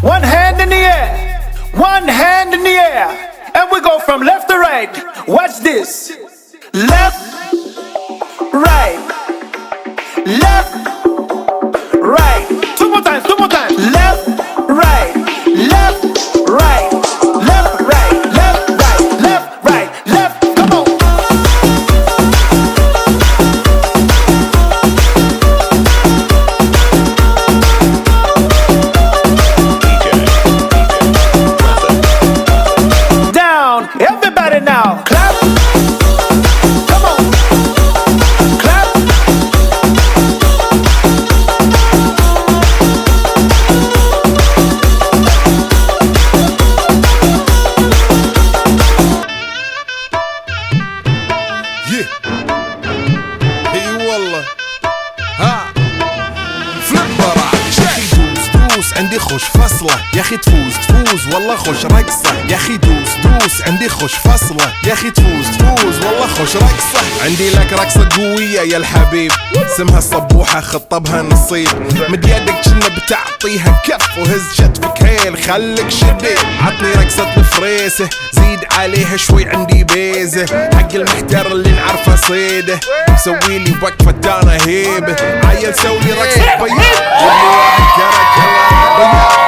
One hand in the air, one hand in the air, and we go from left to right. Watch this. Left, right, left, right. Two more times, two more times. Left, right, left, right, left, right, left, right, left, right, left. Come on. Down, everybody now. Clap. Come on. Clap. Yeah. اي والله ها فليبر يا اخي دوس عندي خوش فصله يا اخي تفوز والله خوش رقصه يا اخي دوس عندي خوش فصله يا اخي تفوز والله خوش رقصه عندي لك رقصه قويه يا الحبيب اسمها الصبوحه خطبها نصيب مد يدك كنا بتعطيها كف وهز شتفك هيل خليك شديد عطني رقصه الفريسه زيد عليها شوي عندي بيزه حق المحتر اللي نعرفه صيده مسويلي وقفه دانا هيبه عيل سوي رقصه بياض واللي واحد كركه